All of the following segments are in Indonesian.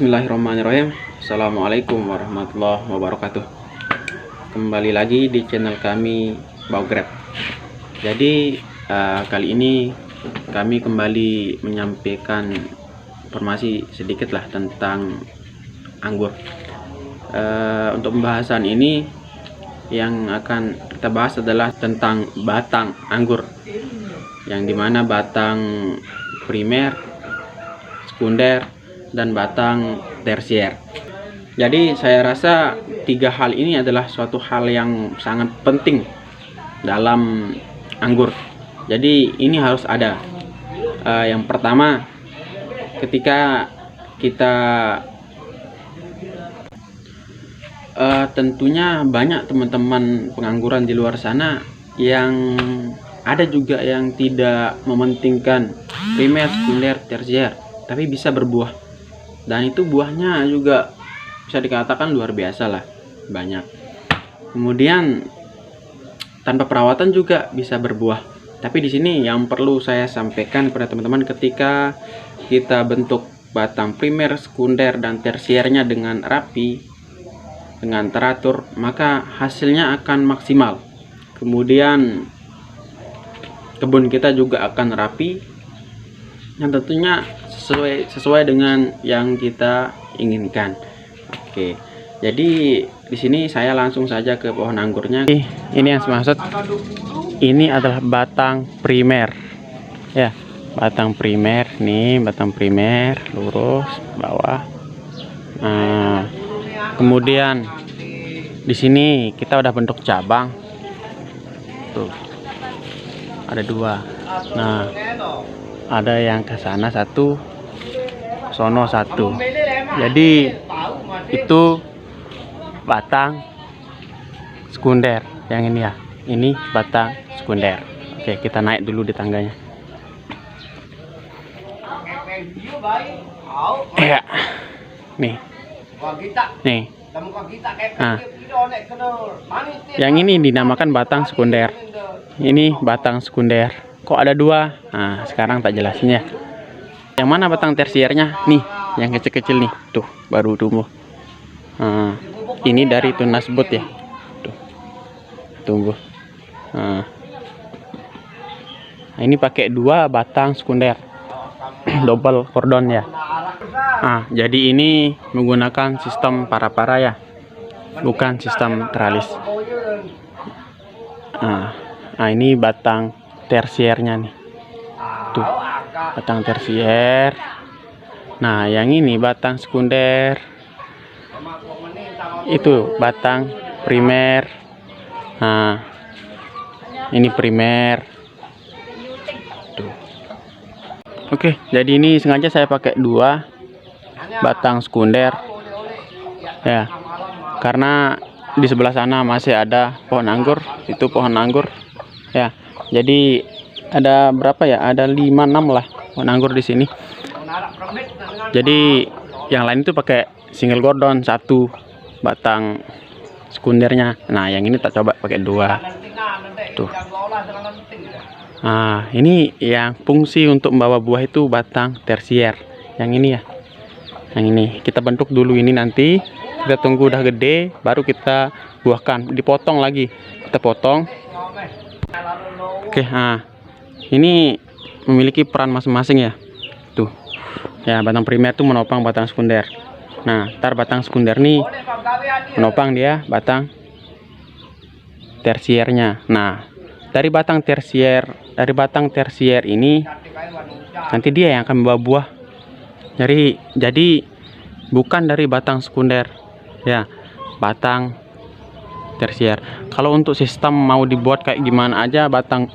Bismillahirrahmanirrahim. Assalamualaikum warahmatullahi wabarakatuh. Kembali lagi di channel kami Baugrab. Jadi kali ini kami kembali menyampaikan informasi sedikit lah tentang anggur. Untuk pembahasan ini yang akan kita bahas adalah tentang batang anggur, yang dimana batang primer, sekunder, dan batang tersier. Jadi saya rasa tiga hal ini adalah suatu hal yang sangat penting dalam anggur. Jadi ini harus ada. Yang pertama, ketika kita tentunya banyak teman-teman pengangguran di luar sana yang ada juga yang tidak mementingkan primer, sekunder, tersier, tapi bisa berbuah. Dan itu buahnya juga bisa dikatakan luar biasa lah, banyak. Kemudian tanpa perawatan juga bisa berbuah. Tapi di sini yang perlu saya sampaikan kepada teman-teman, ketika kita bentuk batang primer, sekunder, dan tersiernya dengan rapi, dengan teratur, maka hasilnya akan maksimal. Kemudian kebun kita juga akan rapi, yang tentunya sesuai dengan yang kita inginkan. Oke, jadi di sini saya langsung saja ke pohon anggurnya. Ini yang saya maksud, ini adalah batang primer ya, batang primer nih, batang primer lurus bawah. Nah, kemudian di sini kita udah bentuk cabang tuh, ada dua. Nah, ada yang ke sana satu, sono satu. Jadi itu batang sekunder yang ini ya. Ini batang sekunder. Oke, kita naik dulu di tangganya. Ya. Nih. Nih. Nah, yang ini dinamakan batang sekunder. Ini batang sekunder. Kok ada dua? Nah, sekarang tak jelasin ya. Yang mana batang tersiernya? Nih, yang kecil-kecil nih. Tuh, baru tumbuh. Nah, ini dari tunas bot ya. Tuh. Tumbuh. Nah, ini pakai dua batang sekunder. Double cordon ya. Nah, jadi ini menggunakan sistem para-para ya. Bukan sistem teralis. Nah, ini batang tersiernya nih. Tuh, batang tersier. Nah, yang ini batang sekunder. Itu batang primer. Nah, ini primer. Tuh. Oke, jadi ini sengaja saya pakai dua batang sekunder ya, karena di sebelah sana masih ada pohon anggur. Itu pohon anggur ya. Jadi ada berapa ya? Ada 5-6 lah pohon anggur di sini. Jadi yang lain itu pakai single cordon, satu batang sekundernya. Nah, yang ini tak coba pakai dua. Tuh. Nah, ini yang fungsi untuk membawa buah itu batang tersier. Yang ini ya. Yang ini kita bentuk dulu, ini nanti kita tunggu udah gede baru kita buahkan, dipotong lagi. Kita potong. Oke, nah ini memiliki peran masing-masing ya. Tuh ya, batang primer tuh menopang batang sekunder. Nah, ntar batang sekunder nih menopang dia batang tersiernya. Nah, dari batang tersier ini nanti dia yang akan membawa buah. Jadi bukan dari batang sekunder ya, batang tersier. Kalau untuk sistem mau dibuat kayak gimana aja, batang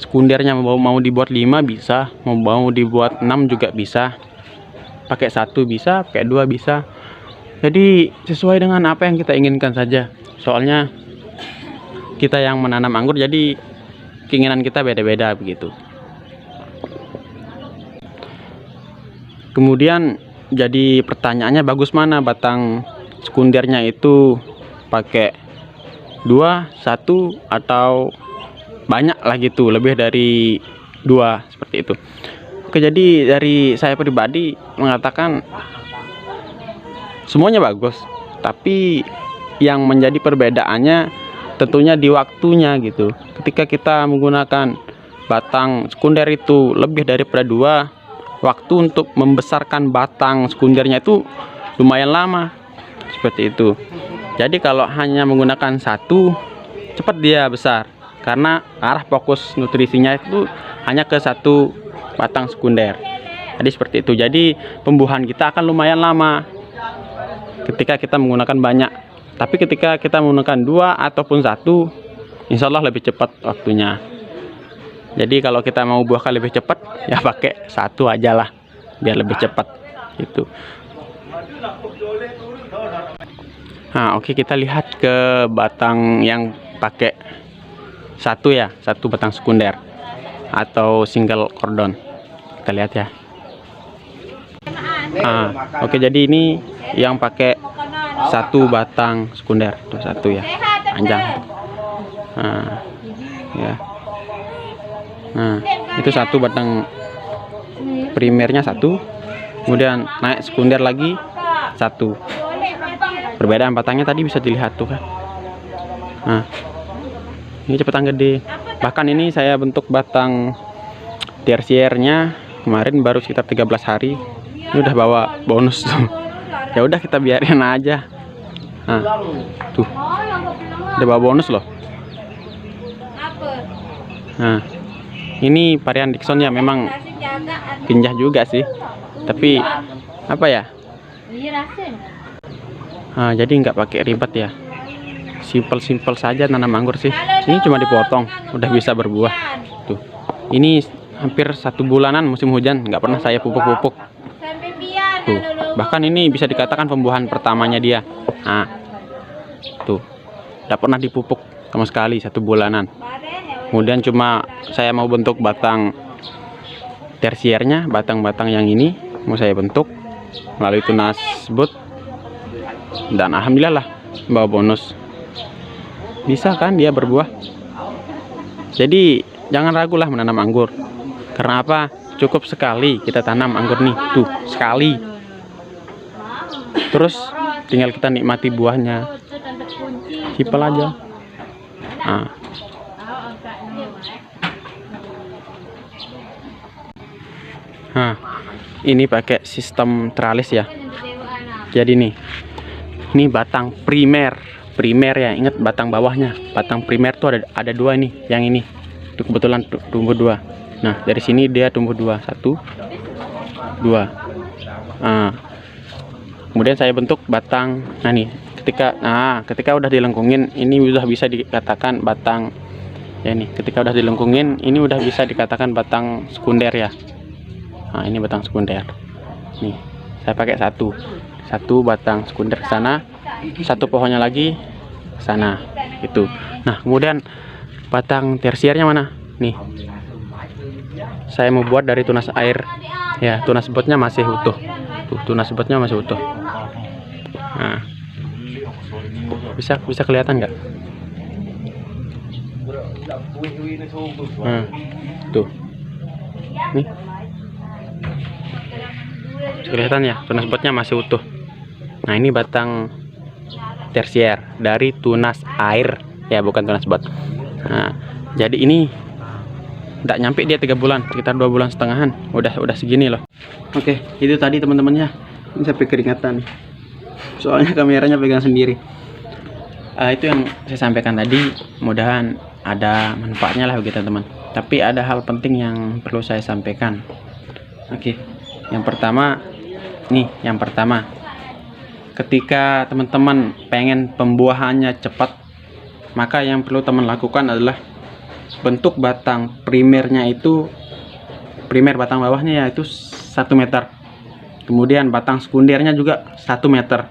sekundernya mau dibuat 5 bisa, mau dibuat 6 juga bisa, pakai 1 bisa, pakai 2 bisa. Jadi sesuai dengan apa yang kita inginkan saja. Soalnya kita yang menanam anggur, jadi keinginan kita beda-beda begitu. Kemudian jadi pertanyaannya, bagus mana batang sekundernya itu, pakai 2, 1 atau banyak lah gitu, lebih dari 2 seperti itu. Oke, jadi dari saya pribadi mengatakan semuanya bagus, tapi yang menjadi perbedaannya tentunya di waktunya gitu. Ketika kita menggunakan batang sekunder itu lebih daripada 2, waktu untuk membesarkan batang sekundernya itu lumayan lama, seperti itu. Jadi kalau hanya menggunakan 1, cepat dia besar, karena arah fokus nutrisinya itu hanya ke 1 batang sekunder. Jadi seperti itu. Jadi pembuahan kita akan lumayan lama ketika kita menggunakan banyak. Tapi ketika kita menggunakan 2 ataupun 1, insya Allah lebih cepat waktunya. Jadi kalau kita mau buahkan lebih cepat, ya pakai 1 aja lah, biar lebih cepat gitu. Nah, oke, kita lihat ke batang yang pakai 1 ya, 1 batang sekunder atau single cordon. Kita lihat ya. Oke, jadi ini yang pakai 1 batang sekunder, tuh 1 ya, panjang. Ya. Itu 1 batang primernya 1, kemudian naik sekunder lagi 1. Perbedaan batangnya tadi bisa dilihat tuh kan. Ini cepetan gede. Bahkan ini saya bentuk batang tersiernya kemarin baru sekitar 13 hari. Ini udah bawa bonus tuh. Ya udah, kita biarin aja. Tuh. Udah bawa bonus loh. Ini varian Dickson ya, memang genjah juga sih. Tapi apa ya? Jadi nggak pakai ribet ya. Simpel saja nanam anggur sih. Ini cuma dipotong, udah bisa berbuah. Tuh. Ini hampir 1 bulanan musim hujan, nggak pernah saya pupuk-pupuk. Tuh. Bahkan ini bisa dikatakan pembuahan pertamanya dia. Tuh. Nggak pernah dipupuk sama sekali 1 bulanan. Kemudian cuma saya mau bentuk batang tersiernya, batang-batang yang ini mau saya bentuk melalui tunas bud, dan alhamdulillah lah bawa bonus. Bisa kan dia berbuah. Jadi jangan ragu lah menanam anggur. Karena apa? Cukup sekali kita tanam anggur nih, tuh sekali. Terus tinggal kita nikmati buahnya. Simpel aja. Ini pakai sistem tralis ya. Jadi nih, ini batang primer ya, ingat batang bawahnya. Batang primer tuh ada 2 nih, yang ini itu kebetulan tumbuh 2. Nah, dari sini dia tumbuh 2, 1, 2. Kemudian saya bentuk batang. Nah nih, ketika udah dilengkungin, ini udah bisa dikatakan batang ya. Nih, ketika udah dilengkungin, ini udah bisa dikatakan batang sekunder ya. Ini batang sekunder. Nih, saya pakai 1 batang sekunder ke sana, 1 pohonnya lagi ke sana gitu. Nah, kemudian batang tersiernya mana? Nih, saya mau buat dari tunas air ya. Tunas botnya masih utuh. Tuh, tunas botnya masih utuh. Bisa kelihatan nggak? Tuh, nih kelihatan ya, tunas botnya masih utuh. Nah, ini batang tersier dari tunas air ya, bukan tunas bot. Jadi ini nggak nyampe dia 3 bulan, sekitar 2,5 bulan udah segini loh. Oke, itu tadi teman-temannya. Ini sampai keringatan, soalnya kameranya pegang sendiri. Itu yang saya sampaikan tadi, mudahan ada manfaatnya lah bagi teman-teman. Tapi ada hal penting yang perlu saya sampaikan. Oke, yang pertama, ketika teman-teman pengen pembuahannya cepat, maka yang perlu teman lakukan adalah bentuk batang primernya itu, primer batang bawahnya yaitu 1 meter, kemudian batang sekundernya juga 1 meter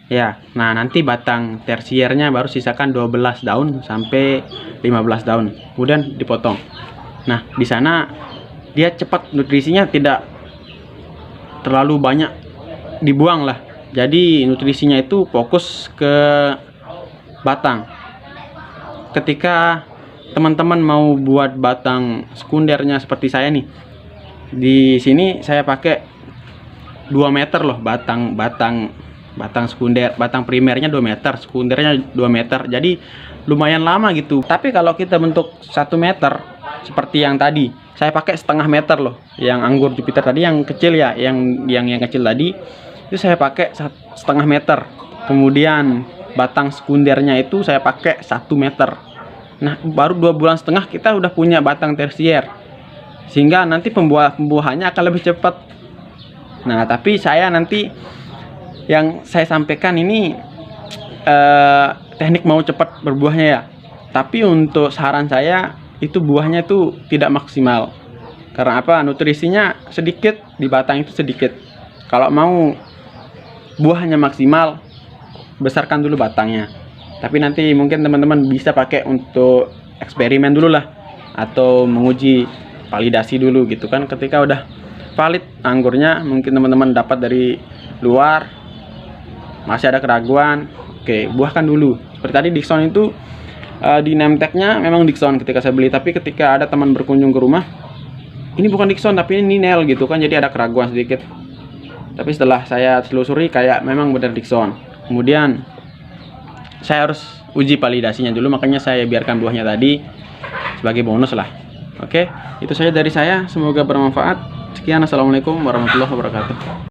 ya. Nah, nanti batang tersiernya baru sisakan 12 daun sampai 15 daun, kemudian dipotong. Nah, di sana dia cepat, nutrisinya tidak terlalu banyak dibuang lah. Jadi nutrisinya itu fokus ke batang. Ketika teman-teman mau buat batang sekundernya seperti saya nih, di sini saya pakai 2 meter loh batang batang sekunder, batang primernya 2 meter, sekundernya 2 meter. Jadi lumayan lama gitu. Tapi kalau kita bentuk 1 meter seperti yang tadi, saya pakai setengah meter loh. Yang anggur Jupiter tadi yang kecil ya, yang kecil tadi itu saya pakai setengah meter. Kemudian batang sekundernya itu saya pakai 1 meter. Nah, baru 2 bulan setengah kita udah punya batang tersier. Sehingga nanti pembuahannya akan lebih cepat. Nah, tapi saya nanti yang saya sampaikan ini teknik mau cepat berbuahnya ya. Tapi untuk saran saya itu buahnya itu tidak maksimal. Karena apa? Nutrisinya sedikit, di batang itu sedikit. Kalau mau buahnya maksimal, besarkan dulu batangnya. Tapi nanti mungkin teman-teman bisa pakai untuk eksperimen dulu lah, atau menguji validasi dulu gitu kan. Ketika udah valid anggurnya, mungkin teman-teman dapat dari luar masih ada keraguan, oke, buahkan dulu. Seperti tadi Dickson itu di name tag-nya memang Dickson ketika saya beli, tapi ketika ada teman berkunjung ke rumah, ini bukan Dickson tapi ini Nel gitu kan, jadi ada keraguan sedikit. Tapi setelah saya telusuri kayak memang benar Dickson. Kemudian saya harus uji validasinya dulu, makanya saya biarkan buahnya tadi sebagai bonus lah. Oke, itu saja dari saya, semoga bermanfaat. Sekian, assalamualaikum warahmatullahi wabarakatuh.